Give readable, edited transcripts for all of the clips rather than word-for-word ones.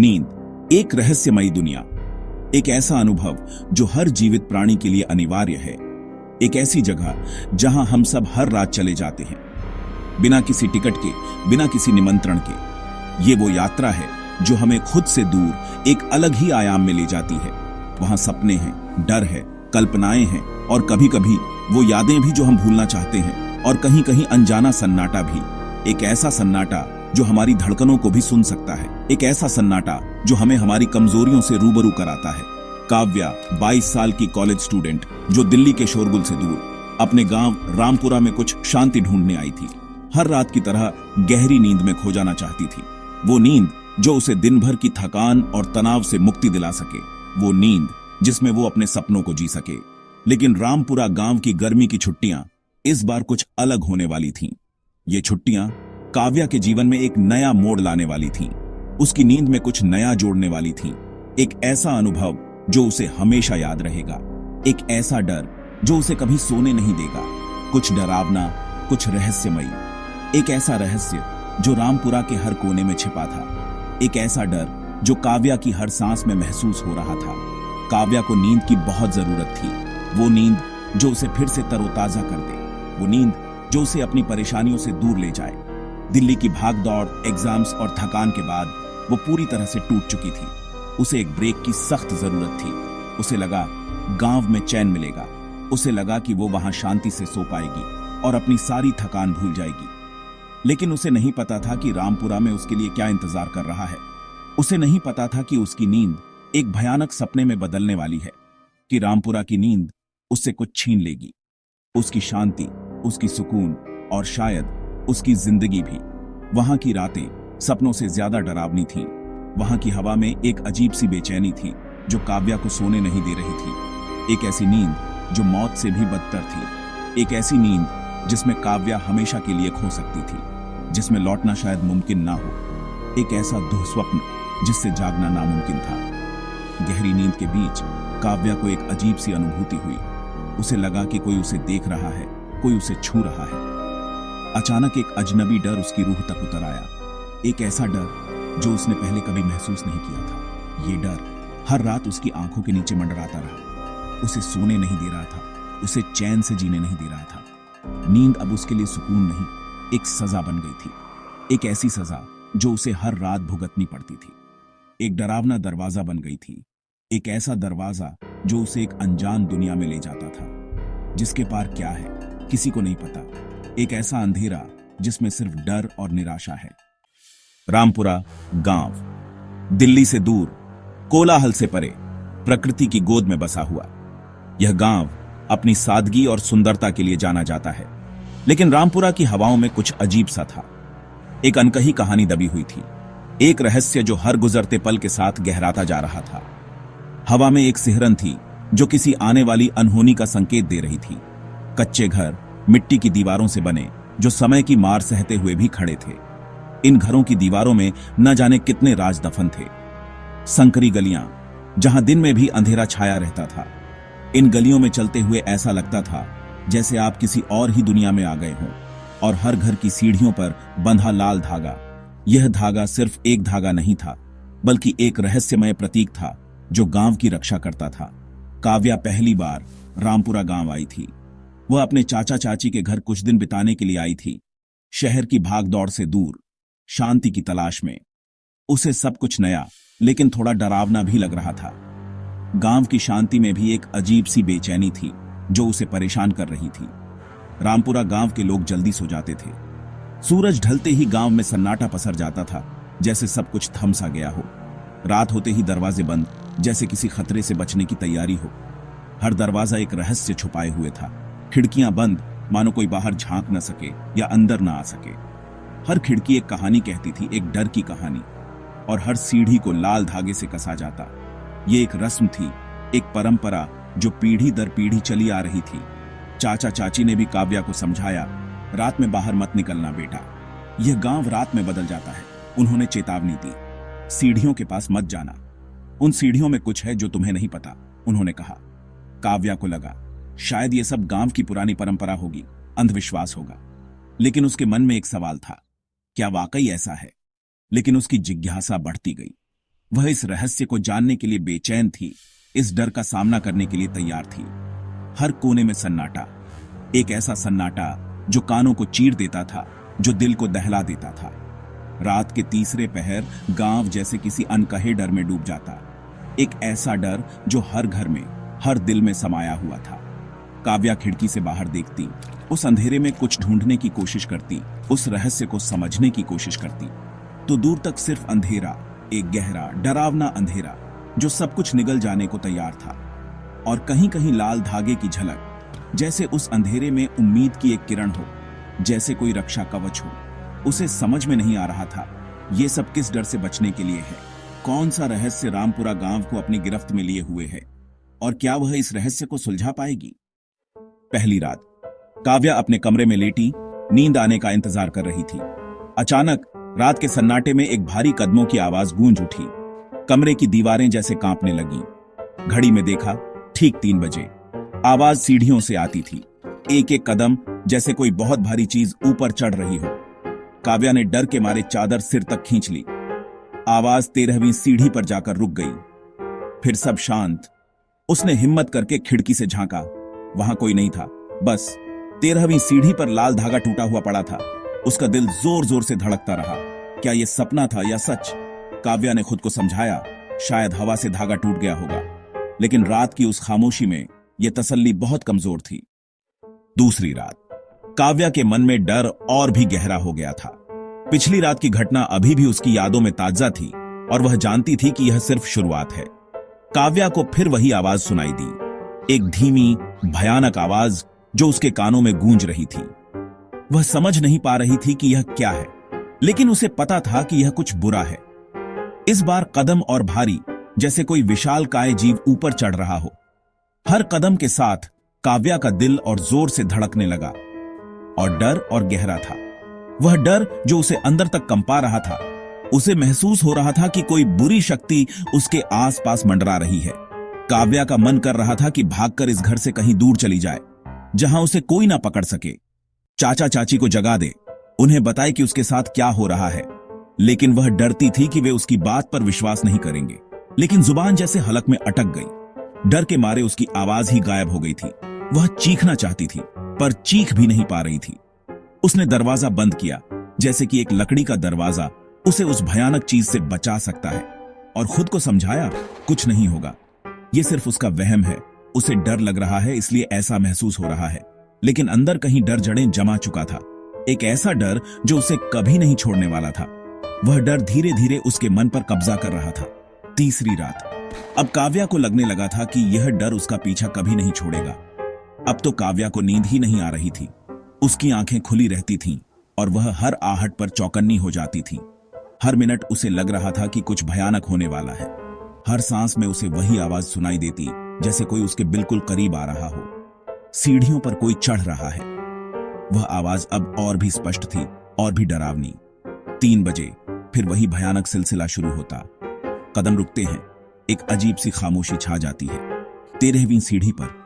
नींद एक रहस्यमयी दुनिया, एक ऐसा अनुभव जो हर जीवित प्राणी के लिए अनिवार्य है। एक ऐसी जगह जहां हम सब हर रात चले जाते हैं, बिना किसी टिकट के, बिना किसी निमंत्रण के। ये वो यात्रा है जो हमें खुद से दूर एक अलग ही आयाम में ले जाती है। वहां सपने हैं, डर है, कल्पनाएं हैं और कभी कभी वो यादें भी जो हम भूलना चाहते हैं, और कहीं कहीं अनजाना सन्नाटा भी। एक ऐसा सन्नाटा जो हमारी धड़कनों को भी सुन सकता है, एक ऐसा सन्नाटा जो हमें हमारी कमजोरियों से रूबरू कराता है। काव्या 22 साल की कॉलेज स्टूडेंट जो दिल्ली के शोरगुल से दूर अपने गांव रामपुरा में कुछ शांति ढूंढने आई थी। हर रात की तरह गहरी नींद में खो जाना चाहती थी। वो नींद जो उसे दिन भर की थकान और तनाव से मुक्ति दिला सके, वो नींद जिसमें वो अपने सपनों को जी सके। लेकिन रामपुरा गांव की गर्मी की छुट्टियां इस बार कुछ अलग होने वाली थीं। ये छुट्टियां काव्या के जीवन में एक नया मोड़ लाने वाली थीं। उसकी नींद में कुछ नया जोड़ने वाली थीं। एक ऐसा अनुभव जो उसे हमेशा याद रहेगा, एक ऐसा डर जो उसे कभी सोने नहीं देगा। कुछ डरावना, कुछ रहस्यमयी। एक ऐसा रहस्य जो रामपुरा के हर कोने में छिपा था। एक ऐसा डर जो काव्या की हर सांस में महसूस हो रहा था। काव्या को नींद की बहुत जरूरत थी। वो नींद जो उसे फिर से तरोताजा कर दे, वो नींद जो उसे अपनी परेशानियों से दूर ले जाए। दिल्ली की भागदौड़, एग्जाम्स और थकान के बाद वो पूरी तरह से टूट चुकी थी। उसे एक ब्रेक की सख्त जरूरत थी। उसे लगा गांव में चैन मिलेगा। उसे लगा कि वो वहां शांति से सो पाएगी और अपनी सारी थकान भूल जाएगी। लेकिन उसे नहीं पता था कि रामपुरा में उसके लिए क्या इंतजार कर रहा है। उसे नहीं पता था कि उसकी नींद एक भयानक सपने में बदलने वाली है, कि रामपुरा की नींद उससे कुछ छीन लेगी। उसकी शांति, उसकी सुकून और शायद उसकी जिंदगी भी। वहां की रातें सपनों से ज्यादा डरावनी थीं। वहां की हवा में एक अजीब सी बेचैनी थी जो काव्या को सोने नहीं दे रही थी। एक ऐसी नींद जो मौत से भी बदतर थी। एक ऐसी नींद जिसमें काव्या हमेशा के लिए खो सकती थी, जिसमें लौटना शायद मुमकिन ना हो। एक ऐसा दुःस्वप्न जिससे जागना नामुमकिन था। गहरी नींद के बीच काव्या को एक अजीब सी अनुभूति हुई। उसे लगा कि कोई उसे देख रहा है, कोई उसे छू रहा है। अचानक एक अजनबी डर उसकी रूह तक उतर आया। एक ऐसा डर जो उसने पहले कभी महसूस नहीं किया था। ये डर हर रात उसकी आंखों के नीचे मंडराता रहा। उसे सोने नहीं दे रहा था, उसे चैन से जीने नहीं दे रहा था। नींद अब उसके लिए सुकून नहीं, एक सजा बन गई थी। एक ऐसी सजा जो उसे हर रात भुगतनी पड़ती थी। एक डरावना दरवाजा बन गई थी। एक ऐसा दरवाजा जो उसे एक अनजान दुनिया में ले जाता था, जिसके पार क्या है किसी को नहीं पता। एक ऐसा अंधेरा जिसमें सिर्फ डर और निराशा है। रामपुरा गांव, दिल्ली से दूर, कोलाहल से परे, प्रकृति की गोद में बसा हुआ। यह गांव अपनी सादगी और सुंदरता के लिए जाना जाता है। लेकिन रामपुरा की हवाओं में कुछ अजीब सा था। एक अनकही कहानी दबी हुई थी। एक रहस्य जो हर गुजरते पल के साथ गहराता जा रहा था। हवा में एक सिहरन थी जो किसी आने वाली अनहोनी का संकेत दे रही थी। कच्चे घर मिट्टी की दीवारों से बने, जो समय की मार सहते हुए भी खड़े थे। इन घरों की दीवारों में न जाने कितने राज दफन थे। संकरी गलियां जहां दिन में भी अंधेरा छाया रहता था। इन गलियों में चलते हुए ऐसा लगता था जैसे आप किसी और ही दुनिया में आ गए हों। और हर घर की सीढ़ियों पर बंधा लाल धागा। यह धागा सिर्फ एक धागा नहीं था, बल्कि एक रहस्यमय प्रतीक था जो गांव की रक्षा करता था। काव्या पहली बार रामपुरा गांव आई थी। वह अपने चाचा चाची के घर कुछ दिन बिताने के लिए आई थी। शहर की भागदौड़ से दूर, शांति की तलाश में। उसे सब कुछ नया लेकिन थोड़ा डरावना भी लग रहा था। गांव की शांति में भी एक अजीब सी बेचैनी थी जो उसे परेशान कर रही थी। रामपुरा गांव के लोग जल्दी सो जाते थे। सूरज ढलते ही गांव में सन्नाटा पसर जाता था, जैसे सब कुछ थम सा गया हो। रात होते ही दरवाजे बंद, जैसे किसी खतरे से बचने की तैयारी हो। हर दरवाजा एक रहस्य छुपाए हुए था। खिड़कियां बंद, मानो कोई बाहर झांक न सके या अंदर न आ सके। हर खिड़की एक कहानी कहती थी, एक डर की कहानी। और हर सीढ़ी को लाल धागे से कसा जाता। ये एक रस्म थी, एक परंपरा जो पीढ़ी दर पीढ़ी चली आ रही थी। चाचा चाची ने भी काव्या को समझाया, रात में बाहर मत निकलना बेटा, यह गांव रात में बदल जाता है। उन्होंने चेतावनी दी, सीढ़ियों के पास मत जाना, उन सीढ़ियों में कुछ है जो तुम्हें नहीं पता, उन्होंने कहा। काव्या को लगा शायद ये सब गांव की पुरानी परंपरा होगी, अंधविश्वास होगा। लेकिन उसके मन में एक सवाल था, क्या वाकई ऐसा है? लेकिन उसकी जिज्ञासा बढ़ती गई। वह इस रहस्य को जानने के लिए बेचैन थी, इस डर का सामना करने के लिए तैयार थी। हर कोने में सन्नाटा, एक ऐसा सन्नाटा जो कानों को चीर देता था, जो दिल को दहला देता था। रात के तीसरे पहर गांव जैसे किसी अनकहे डर में डूब जाता, एक ऐसा डर जो हर घर में, हर दिल में समाया हुआ था। काव्या खिड़की से बाहर देखती, उस अंधेरे में कुछ ढूंढने की कोशिश करती, उस रहस्य को समझने की कोशिश करती, तो दूर तक सिर्फ अंधेरा, एक गहरा डरावना अंधेरा जो सब कुछ निगल जाने को तैयार था। और कहीं कहीं लाल धागे की झलक, जैसे उस अंधेरे में उम्मीद की एक किरण हो, जैसे कोई रक्षा कवच हो। उसे समझ में नहीं आ रहा था ये सब किस डर से बचने के लिए है। कौन सा रहस्य रामपुरा गांव को अपनी गिरफ्त में लिए हुए है, और क्या वह इस रहस्य को सुलझा पाएगी। पहली रात काव्या अपने कमरे में लेटी नींद आने का इंतजार कर रही थी। अचानक रात के सन्नाटे में एक भारी कदमों की आवाज गूंज उठी। कमरे की दीवारें जैसे कांपने लगीं। घड़ी में देखा, ठीक 3 बजे। आवाज सीढ़ियों से आती थी, एक एक कदम जैसे कोई बहुत भारी चीज ऊपर चढ़ रही हो। काव्या ने डर के मारे चादर सिर तक खींच ली। आवाज 13वीं सीढ़ी पर जाकर रुक गई। फिर सब शांत। उसने हिम्मत करके खिड़की से झांका, वहां कोई नहीं था। बस 13वीं सीढ़ी पर लाल धागा टूटा हुआ पड़ा था। उसका दिल जोर जोर से धड़कता रहा। क्या यह सपना था या सच? काव्या ने खुद को समझाया, शायद हवा से धागा टूट गया होगा। लेकिन रात की उस खामोशी में यह तसल्ली बहुत कमजोर थी। दूसरी रात काव्या के मन में डर और भी गहरा हो गया था। पिछली रात की घटना अभी भी उसकी यादों में ताजा थी, और वह जानती थी कि यह सिर्फ शुरुआत है। काव्या को फिर वही आवाज सुनाई दी, एक धीमी भयानक आवाज जो उसके कानों में गूंज रही थी। वह समझ नहीं पा रही थी कि यह क्या है, लेकिन उसे पता था कि यह कुछ बुरा है। इस बार कदम और भारी, जैसे कोई विशालकाय जीव ऊपर चढ़ रहा हो। हर कदम के साथ काव्या का दिल और जोर से धड़कने लगा, और डर और गहरा था। वह डर जो उसे अंदर तक कंपा रहा था। उसे महसूस हो रहा था कि कोई बुरी शक्ति उसके आसपास मंडरा रही है। काव्या का मन कर रहा था कि भागकर इस घर से कहीं दूर चली जाए, जहां उसे कोई ना पकड़ सके। चाचा चाची को जगा दे, उन्हें बताए कि उसके साथ क्या हो रहा है। लेकिन वह डरती थी कि वे उसकी बात पर विश्वास नहीं करेंगे। लेकिन जुबान जैसे हलक में अटक गई। डर के मारे उसकी आवाज ही गायब हो गई थी। वह चीखना चाहती थी, पर चीख भी नहीं पा रही थी। उसने दरवाजा बंद किया, जैसे कि एक लकड़ी का दरवाजा उसे उस भयानक चीज से बचा सकता है। और खुद को समझाया, कुछ नहीं होगा, यह सिर्फ उसका वहम है। उसे डर लग रहा है, इसलिए ऐसा महसूस हो रहा है। लेकिन अंदर कहीं डर जड़ें जमा चुका था, एक ऐसा डर जो उसे कभी नहीं छोड़ने वाला था। वह डर धीरे धीरे उसके मन पर कब्जा कर रहा था। तीसरी रात अब काव्या को लगने लगा था कि यह डर उसका पीछा कभी नहीं छोड़ेगा। अब तो काव्या को नींद ही नहीं आ रही थी। उसकी आंखें खुली रहती थीं, और वह हर आहट पर चौकन्नी हो जाती थी। हर मिनट उसे लग रहा था कि कुछ भयानक होने वाला है। हर सांस में उसे वही आवाज सुनाई देती, जैसे कोई उसके बिल्कुल करीब आ रहा हो। सीढ़ियों पर कोई चढ़ रहा है। वह आवाज अब और भी स्पष्ट थी, और भी डरावनी। 3 बजे फिर वही भयानक सिलसिला शुरू होता। कदम रुकते हैं, एक अजीब सी खामोशी छा जाती है। 13वीं सीढ़ी पर।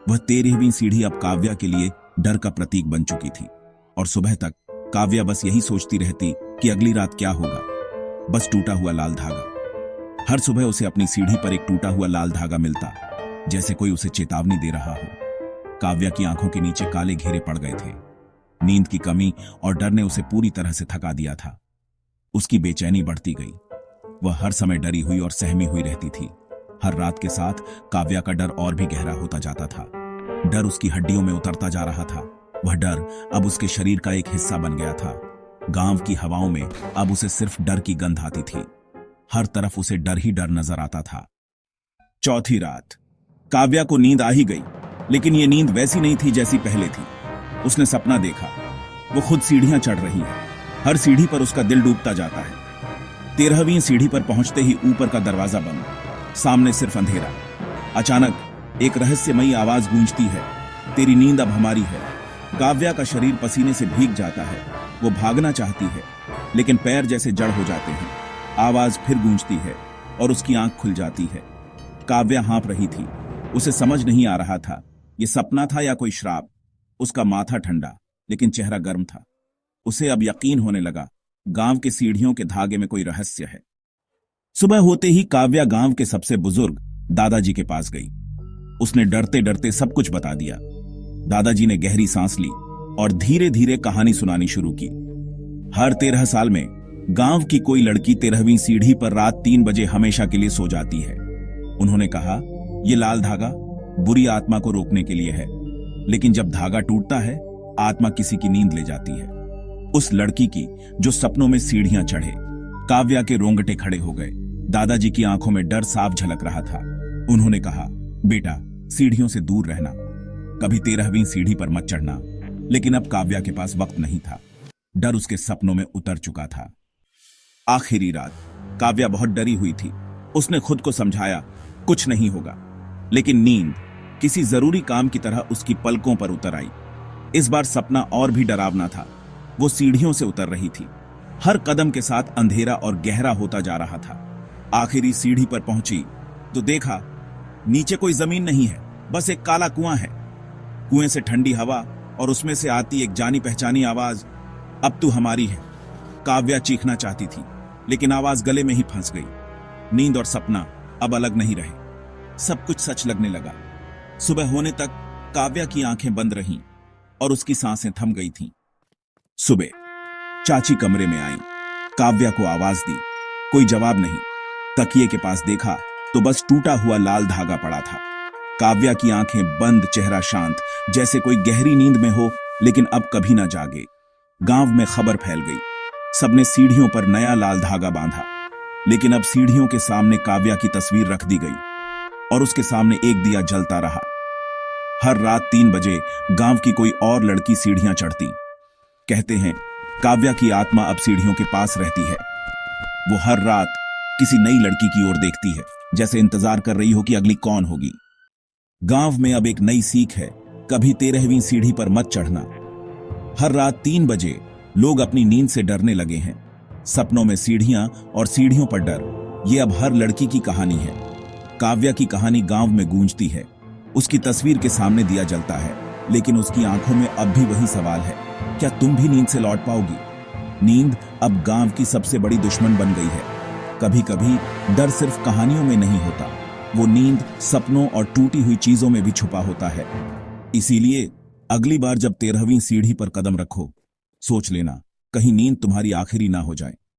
वह 13वीं सीढ़ी अब काव्या के लिए डर का प्रतीक बन चुकी थी। और सुबह तक काव्या बस यही सोचती रहती कि अगली रात क्या होगा। बस टूटा हुआ लाल धागा। हर सुबह उसे अपनी सीढ़ी पर एक टूटा हुआ लाल धागा मिलता, जैसे कोई उसे चेतावनी दे रहा हो। काव्या की आंखों के नीचे काले घेरे पड़ गए थे। नींद की कमी और डर ने उसे पूरी तरह से थका दिया था। उसकी बेचैनी बढ़ती गई। वह हर समय डरी हुई और सहमी हुई रहती थी। हर रात के साथ काव्या का डर और भी गहरा होता जाता था। डर उसकी हड्डियों में उतरता जा रहा था। वह डर अब उसके शरीर का एक हिस्सा बन गया था। गांव की हवाओं में अब उसे सिर्फ डर की गंध आती थी। हर तरफ उसे डर ही डर नजर आता था। चौथी रात काव्या को नींद आ ही गई, लेकिन यह नींद वैसी नहीं थी जैसी पहले थी। उसने सपना देखा, वो खुद सीढ़ियां चढ़ रही है। हर सीढ़ी पर उसका दिल डूबता जाता है। 13वीं सीढ़ी पर पहुंचते ही ऊपर का दरवाजा बंद, सामने सिर्फ अंधेरा। अचानक एक रहस्यमयी आवाज गूंजती है, तेरी नींद अब हमारी है। काव्या का शरीर पसीने से भीग जाता है। वो भागना चाहती है, लेकिन पैर जैसे जड़ हो जाते हैं। आवाज फिर गूंजती है और उसकी आंख खुल जाती है। काव्या हाँफ रही थी। उसे समझ नहीं आ रहा था ये सपना था या कोई श्राप। उसका माथा ठंडा, लेकिन चेहरा गर्म था। उसे अब यकीन होने लगा, गांव की सीढ़ियों के धागे में कोई रहस्य है। सुबह होते ही काव्या गांव के सबसे बुजुर्ग दादाजी के पास गई। उसने डरते डरते सब कुछ बता दिया। दादाजी ने गहरी सांस ली और धीरे धीरे कहानी सुनानी शुरू की। हर 13 साल में गांव की कोई लड़की 13वीं सीढ़ी पर रात 3 बजे हमेशा के लिए सो जाती है। उन्होंने कहा, यह लाल धागा बुरी आत्मा को रोकने के लिए है, लेकिन जब धागा टूटता है आत्मा किसी की नींद ले जाती है। उस लड़की की जो सपनों में सीढ़ियां चढ़े। काव्या के रोंगटे खड़े हो गए। दादाजी की आंखों में डर साफ झलक रहा था। उन्होंने कहा, बेटा, सीढ़ियों से दूर रहना, कभी 13वीं सीढ़ी पर मत चढ़ना। लेकिन अब काव्या के पास वक्त नहीं था। डर उसके सपनों में उतर चुका था। आखिरी रात काव्या बहुत डरी हुई थी। उसने खुद को समझाया, कुछ नहीं होगा, लेकिन नींद किसी जरूरी काम की तरह उसकी पलकों पर उतर आई। इस बार सपना और भी डरावना था। वो सीढ़ियों से उतर रही थी। हर कदम के साथ अंधेरा और गहरा होता जा रहा था। आखिरी सीढ़ी पर पहुंची तो देखा, नीचे कोई जमीन नहीं है, बस एक काला कुआं है। कुएं से ठंडी हवा और उसमें से आती एक जानी पहचानी आवाज, अब तू हमारी है। काव्या चीखना चाहती थी, लेकिन आवाज गले में ही फंस गई। नींद और सपना अब अलग नहीं रहे। सब कुछ सच लगने लगा। सुबह होने तक काव्या की आंखें बंद रहीं और उसकी सांसें थम गई थीं। सुबह चाची कमरे में आई। काव्या को आवाज दी, कोई जवाब नहीं। तकिए के पास देखा तो बस टूटा हुआ लाल धागा पड़ा था। काव्या की आंखें बंद, चेहरा शांत, जैसे कोई गहरी नींद में हो लेकिन अब कभी ना जागे। गांव में खबर फैल गई। सबने सीढ़ियों पर नया लाल धागा बांधा, लेकिन अब सीढ़ियों के सामने काव्या की तस्वीर रख दी गई और उसके सामने एक दिया जलता रहा। हर रात 3 बजे गांव की कोई और लड़की सीढ़ियां चढ़ती। कहते हैं, काव्या की आत्मा अब सीढ़ियों के पास रहती है। वो हर रात किसी नई लड़की की ओर देखती है, जैसे इंतजार कर रही हो कि अगली कौन होगी। गांव में अब एक नई सीख है, कभी 13वीं सीढ़ी पर मत चढ़ना। हर रात 3 बजे लोग अपनी नींद से डरने लगे हैं। सपनों में सीढ़ियां और सीढ़ियों पर डर, ये अब हर लड़की की कहानी है। काव्या की कहानी गांव में गूंजती है। उसकी तस्वीर के सामने दिया जलता है, लेकिन उसकी आंखों में अब भी वही सवाल है, क्या तुम भी नींद से लौट पाओगी? नींद अब गांव की सबसे बड़ी दुश्मन बन गई है। कभी कभी डर सिर्फ कहानियों में नहीं होता, वो नींद, सपनों और टूटी हुई चीजों में भी छुपा होता है। इसीलिए अगली बार जब 13वीं सीढ़ी पर कदम रखो, सोच लेना, कहीं नींद तुम्हारी आखिरी ना हो जाए।